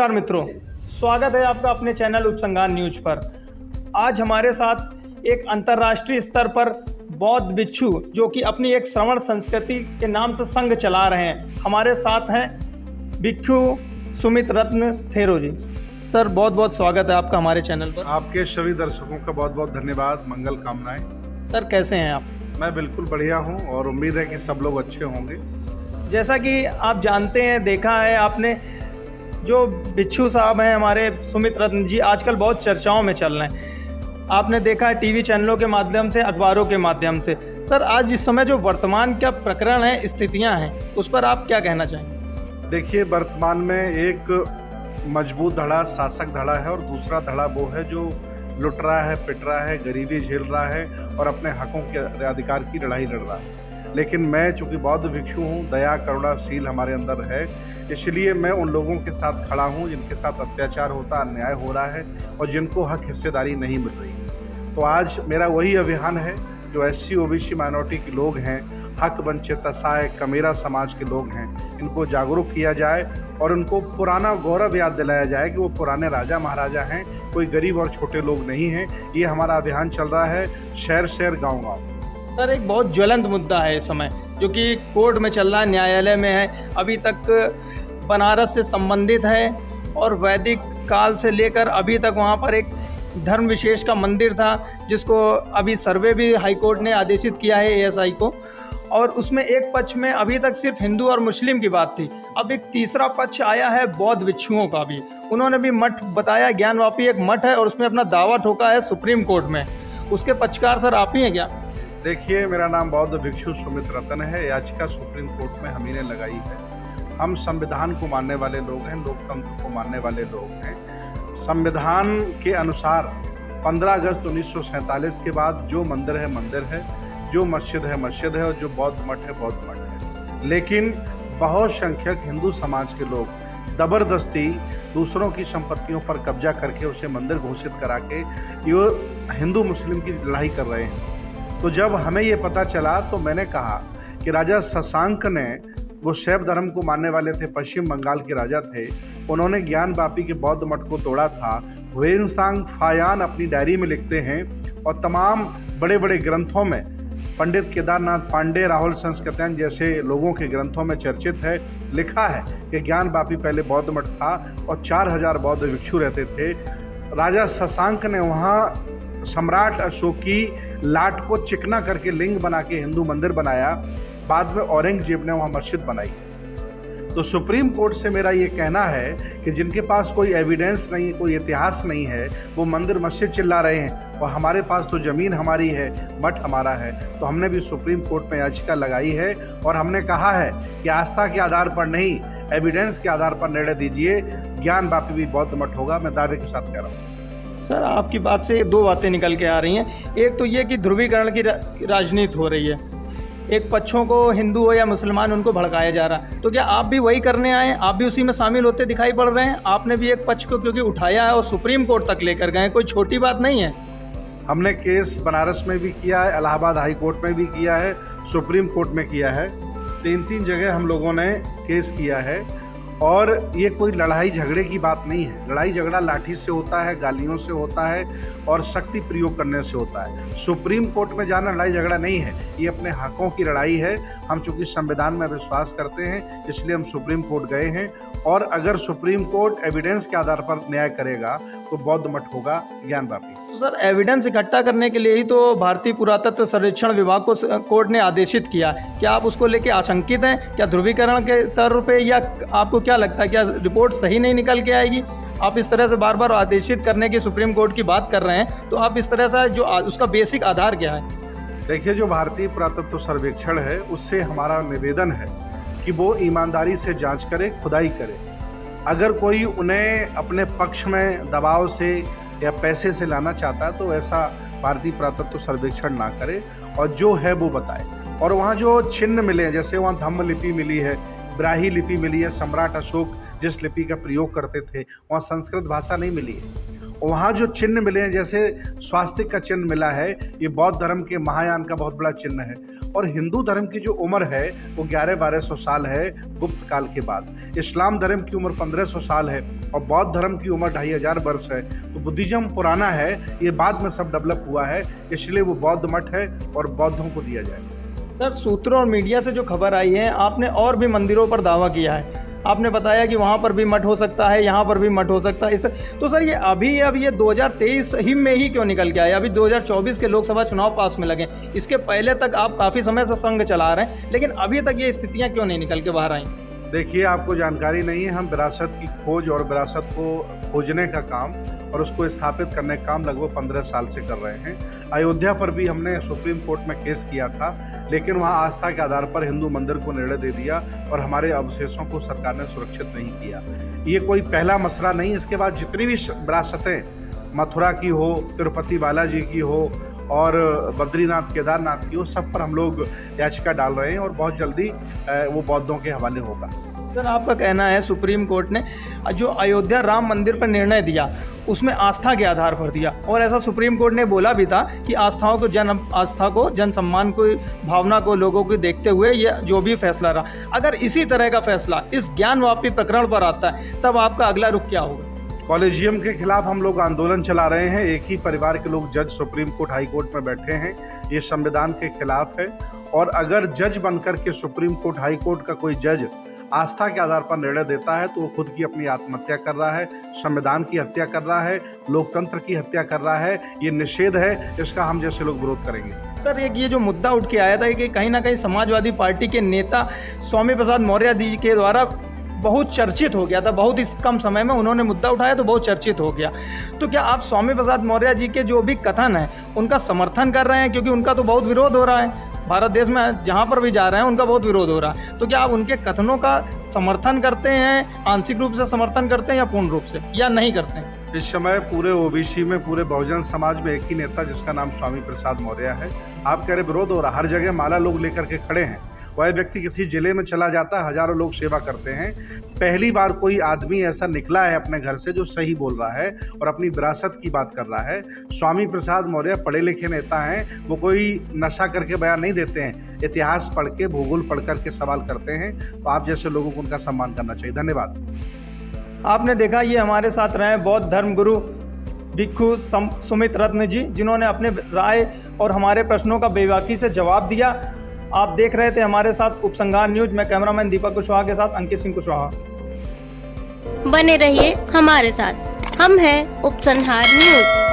नमस्कार मित्रों, स्वागत है आपका अपने चैनल उपसंगान न्यूज पर। आज हमारे साथ एक अंतर्राष्ट्रीय स्तर पर बौद्ध भिक्षु जो कि अपनी एक श्रवण संस्कृति के नाम से संघ चला रहे हैं, हमारे साथ हैं भिक्षु सुमित रत्न थेरो जी। सर, बहुत बहुत स्वागत है आपका हमारे चैनल पर। आपके सभी दर्शकों का बहुत बहुत धन्यवाद, मंगल कामनाएं। सर, कैसे हैं आप? मैं बिल्कुल बढ़िया हूं और उम्मीद है कि सब लोग अच्छे होंगे। जैसा कि आप जानते हैं, देखा है आपने, जो भिक्षु साहब हैं हमारे सुमित रत्न जी आजकल बहुत चर्चाओं में चल रहे हैं। आपने देखा है टीवी चैनलों के माध्यम से, अखबारों के माध्यम से। सर, आज इस समय जो वर्तमान का प्रकरण है, स्थितियां हैं, उस पर आप क्या कहना चाहेंगे? देखिए, वर्तमान में एक मजबूत धड़ा शासक धड़ा है और दूसरा धड़ा वो है जो लुट रहा है, पिट रहा है, गरीबी झेल रहा है और अपने हकों के अधिकार की लड़ाई लड़ रहा है। लेकिन मैं चूंकि बौद्ध भिक्षु हूँ, दया करुणाशील हमारे अंदर है, इसलिए मैं उन लोगों के साथ खड़ा हूँ जिनके साथ अत्याचार होता, अन्याय हो रहा है और जिनको हक हिस्सेदारी नहीं मिल रही है। तो आज मेरा वही अभियान है, जो SC OBC माइनॉरिटी के लोग हैं, हक वंचित असहाय कमेरा समाज के लोग हैं, इनको जागरूक किया जाए और उनको पुराना गौरव याद दिलाया जाए कि वो पुराने राजा महाराजा हैं, कोई गरीब और छोटे लोग नहीं हैं। ये हमारा अभियान चल रहा है शहर शहर गाँव गाँव। सर, एक बहुत ज्वलंत मुद्दा है इस समय, जो कि कोर्ट में चल रहा है, न्यायालय में है, अभी तक बनारस से संबंधित है और वैदिक काल से लेकर अभी तक वहाँ पर एक धर्म विशेष का मंदिर था, जिसको अभी सर्वे भी हाई कोर्ट ने आदेशित किया है ASI को, और उसमें एक पक्ष में अभी तक सिर्फ हिंदू और मुस्लिम की बात थी। अब एक तीसरा पक्ष आया है बौद्ध भिक्षुओं का भी। उन्होंने भी मठ बताया, ज्ञानवापी एक मठ है और उसमें अपना दावा ठोका है सुप्रीम कोर्ट में। उसके पक्षकार सर आप ही हैं क्या? देखिए, मेरा नाम बौद्ध भिक्षु सुमित रत्न है। याचिका सुप्रीम कोर्ट में हम ही ने लगाई है। हम संविधान को मानने वाले लोग हैं, लोकतंत्र को मानने वाले लोग हैं। संविधान के अनुसार 15 अगस्त 1947 के बाद जो मंदिर है, जो मस्जिद है और जो बौद्ध मठ है, बौद्ध मठ है। लेकिन बहुत संख्यक हिंदू समाज के लोग जबरदस्ती दूसरों की संपत्तियों पर कब्जा करके उसे मंदिर घोषित करा के ये हिंदू मुस्लिम की लड़ाई कर रहे हैं। तो जब हमें ये पता चला तो मैंने कहा कि राजा शशांक ने, वो शैव धर्म को मानने वाले थे, पश्चिम बंगाल के राजा थे, उन्होंने ज्ञानवापी के बौद्ध मठ को तोड़ा था। ह्वेनसांग फायान अपनी डायरी में लिखते हैं और तमाम बड़े बड़े ग्रंथों में, पंडित केदारनाथ पांडे, राहुल संस्कृत्यान जैसे लोगों के ग्रंथों में चर्चित है, लिखा है कि ज्ञानवापी पहले बौद्ध मठ था और 4000 बौद्ध भिक्षु रहते थे। राजा शशांक ने वहाँ सम्राट अशोक की लाट को चिकना करके लिंग बना के हिंदू मंदिर बनाया। बाद में औरंगजेब ने वहाँ मस्जिद बनाई। तो सुप्रीम कोर्ट से मेरा ये कहना है कि जिनके पास कोई एविडेंस नहीं, कोई इतिहास नहीं है, वो मंदिर मस्जिद चिल्ला रहे हैं और हमारे पास तो ज़मीन हमारी है, मठ हमारा है। तो हमने भी सुप्रीम कोर्ट में याचिका लगाई है और हमने कहा है कि आस्था के आधार पर नहीं, एविडेंस के आधार पर निर्णय दीजिए। ज्ञानवापी भी बौद्ध मठ होगा, मैं दावे के साथ कह रहा हूँ। सर, आपकी बात से दो बातें निकल के आ रही हैं। एक तो ये कि ध्रुवीकरण की राजनीति हो रही है, एक पक्षों को, हिंदू हो या मुसलमान, उनको भड़काया जा रहा है। तो क्या आप भी वही करने आए? आप भी उसी में शामिल होते दिखाई पड़ रहे हैं? आपने भी एक पक्ष को क्योंकि उठाया है और सुप्रीम कोर्ट तक लेकर गए, कोई छोटी बात नहीं है। हमने केस बनारस में भी किया है, इलाहाबाद हाई कोर्ट में भी किया है, सुप्रीम कोर्ट में किया है। 3 जगह हम लोगों ने केस किया है और ये कोई लड़ाई झगड़े की बात नहीं है। लड़ाई झगड़ा लाठी से होता है, गालियों से होता है और शक्ति प्रयोग करने से होता है। सुप्रीम कोर्ट में जाना लड़ाई झगड़ा नहीं है, ये अपने हकों की लड़ाई है। हम चूंकि संविधान में विश्वास करते हैं, इसलिए हम सुप्रीम कोर्ट गए हैं। और अगर सुप्रीम कोर्ट एविडेंस के आधार पर न्याय करेगा तो बौद्ध मठ होगा, ज्ञानवापी। तो सर, एविडेंस इकट्ठा करने के लिए ही तो भारतीय पुरातत्व सर्वेक्षण विभाग को कोर्ट ने आदेशित किया। क्या आप उसको लेके आशंकित हैं? क्या ध्रुवीकरण के तौर पे, या आपको क्या लगता है, क्या रिपोर्ट सही नहीं निकल के आएगी? आप इस तरह से बार बार आदेशित करने की सुप्रीम कोर्ट की बात कर रहे हैं, तो आप इस तरह से जो उसका बेसिक आधार क्या है? देखिए, जो भारतीय पुरातत्व सर्वेक्षण है, उससे हमारा निवेदन है कि वो ईमानदारी से जांच करे, खुदाई करे। अगर कोई उन्हें अपने पक्ष में दबाव से या पैसे से लाना चाहता है तो ऐसा भारतीय पुरातत्व सर्वेक्षण ना करे और जो है वो बताए। और वहाँ जो चिन्ह मिले हैं, जैसे वहाँ धम्म लिपि मिली है, ब्राही लिपि मिली है, सम्राट अशोक जिस लिपि का प्रयोग करते थे, वहाँ संस्कृत भाषा नहीं मिली है। वहाँ जो चिन्ह मिले हैं, जैसे स्वास्तिक का चिन्ह मिला है, ये बौद्ध धर्म के महायान का बहुत बड़ा चिन्ह है। और हिंदू धर्म की जो उम्र है वो 1100-1200 साल है गुप्त काल के बाद। इस्लाम धर्म की उम्र 1500 साल है और बौद्ध धर्म की उम्र 2500 वर्ष है। तो बुद्धिज्म पुराना है, ये बाद में सब डेवलप हुआ है, इसलिए वो बौद्ध मठ है और बौद्धों को दिया जाए। सर, सूत्रों और मीडिया से जो खबर आई है, आपने और भी मंदिरों पर दावा किया है। आपने बताया कि वहाँ पर भी मठ हो सकता है, यहाँ पर भी मठ हो सकता है। तो सर, ये अब ये 2023 ही में ही क्यों निकल के आया? अभी 2024 के लोकसभा चुनाव पास में लगे, इसके पहले तक आप काफ़ी समय से संघ चला रहे हैं, लेकिन अभी तक ये स्थितियाँ क्यों नहीं निकल के बाहर आई? देखिए, आपको जानकारी नहीं है, हम विरासत की खोज और विरासत को खोजने का काम और उसको स्थापित करने का काम लगभग 15 साल से कर रहे हैं। अयोध्या पर भी हमने सुप्रीम कोर्ट में केस किया था, लेकिन वहाँ आस्था के आधार पर हिंदू मंदिर को निर्णय दे दिया और हमारे अवशेषों को सरकार ने सुरक्षित नहीं किया। ये कोई पहला मसला नहीं। इसके बाद जितनी भी विरासतें, मथुरा की हो, तिरुपति बालाजी की हो और बद्रीनाथ केदारनाथ की हो, सब पर हम लोग याचिका डाल रहे हैं और बहुत जल्दी वो बौद्धों के हवाले होगा। सर, आपका कहना है सुप्रीम कोर्ट ने जो अयोध्या राम मंदिर पर निर्णय दिया उसमें आस्था के आधार पर दिया, और ऐसा सुप्रीम कोर्ट ने बोला भी था कि आस्था को, जन सम्मान को, भावना को, लोगों को देखते हुए ये जो भी फैसला रहा, अगर इसी तरह का फैसला इस ज्ञानवापी प्रकरण पर आता है, तब आपका अगला रुख क्या होगा? कॉलेजियम के खिलाफ हम लोग आंदोलन चला रहे हैं। एक ही परिवार के लोग जज सुप्रीम कोर्ट, हाई कोर्ट में बैठे हैं, ये संविधान के खिलाफ है। और अगर जज बनकर के सुप्रीम कोर्ट, हाई कोर्ट का कोई जज आस्था के आधार पर निर्णय देता है तो वो खुद की अपनी आत्महत्या कर रहा है, संविधान की हत्या कर रहा है, लोकतंत्र की हत्या कर रहा है। ये निषेध है, इसका हम जैसे लोग विरोध करेंगे। सर, एक ये जो मुद्दा उठ के आया था कि कहीं ना कहीं समाजवादी पार्टी के नेता स्वामी प्रसाद मौर्य जी के द्वारा बहुत चर्चित हो गया था, बहुत इस कम समय में उन्होंने मुद्दा उठाया तो बहुत चर्चित हो गया। तो क्या आप स्वामी प्रसाद मौर्य जी के जो भी कथन है उनका समर्थन कर रहे हैं? क्योंकि उनका तो बहुत विरोध हो रहा है, भारत देश में जहाँ पर भी जा रहे हैं उनका बहुत विरोध हो रहा है। तो क्या आप उनके कथनों का समर्थन करते हैं, आंशिक रूप से समर्थन करते हैं या पूर्ण रूप से, या नहीं करते हैं? इस समय पूरे ओबीसी में, पूरे बहुजन समाज में एक ही नेता जिसका नाम स्वामी प्रसाद मौर्य है। आप कह रहे विरोध हो रहा, हर जगह माला लोग लेकर के खड़े हैं। वह व्यक्ति किसी जिले में चला जाता है, हजारों लोग सेवा करते हैं। पहली बार कोई आदमी ऐसा निकला है अपने घर से जो सही बोल रहा है और अपनी विरासत की बात कर रहा है। स्वामी प्रसाद मौर्य पढ़े लिखे नेता हैं, वो कोई नशा करके बयान नहीं देते हैं, इतिहास पढ़ के, भूगोल पढ़ करके सवाल करते हैं। तो आप जैसे लोगों को उनका सम्मान करना चाहिए। धन्यवाद। आपने देखा, ये हमारे साथ रहे बौद्ध धर्म गुरु भिक्षु सुमित रत्न जी, जिन्होंने अपने राय और हमारे प्रश्नों का बेबाकी से जवाब दिया। आप देख रहे थे हमारे साथ उपसंहार न्यूज। मैं कैमरामैन दीपक कुशवाहा के साथ अंकित सिंह कुशवाहा। बने रहिए हमारे साथ, हम हैं उपसंहार न्यूज।